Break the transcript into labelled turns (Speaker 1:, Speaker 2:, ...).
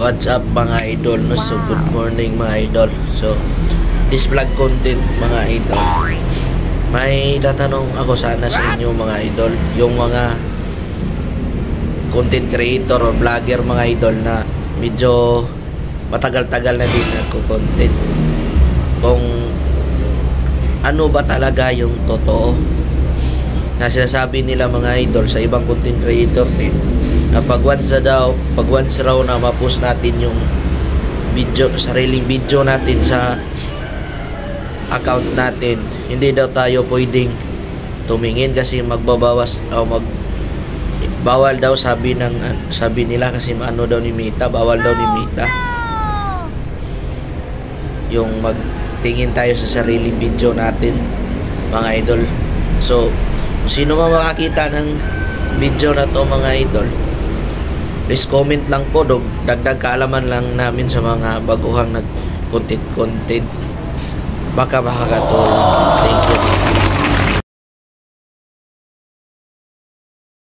Speaker 1: What's up mga idol, no? So good morning mga idol. So this vlog content mga idol, may tatanong ako sana sa inyo mga idol, yung mga content creator or vlogger mga idol na medyo matagal-tagal na din nagko-content, kung ano ba talaga yung totoo na sinasabi nila mga idol sa ibang content creator din, na pag once raw na ma-post natin yung video, sariling video natin sa account natin, hindi daw tayo pwedeng tumingin kasi magbabawas o bawal daw, sabi nila kasi ano daw ni Mita, bawal daw ni Mita yung magtingin tayo sa sariling video natin mga idol. So sino man makakita ng video na to mga idol, please comment lang po, dagdag kaalaman lang namin sa mga baguhang nag content, baka makakatulong. Thank you.